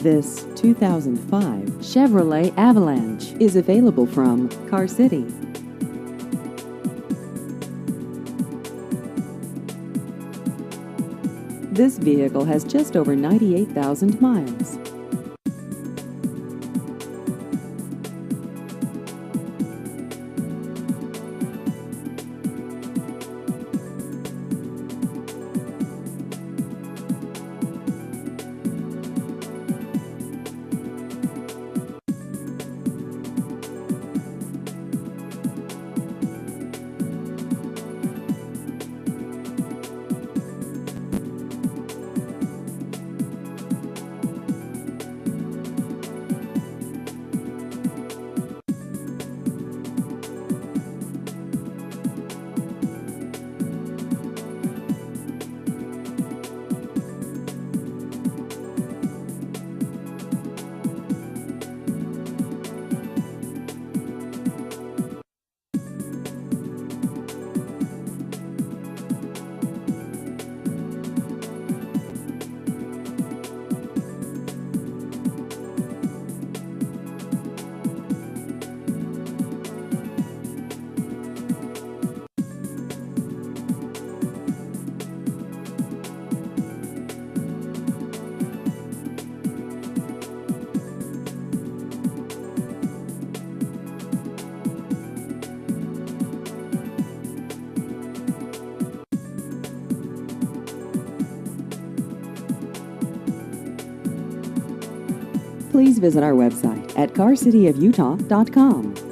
This 2005 Chevrolet Avalanche is available from Car City. This vehicle has just over 98,000 miles. Please visit our website at carcityofutah.com.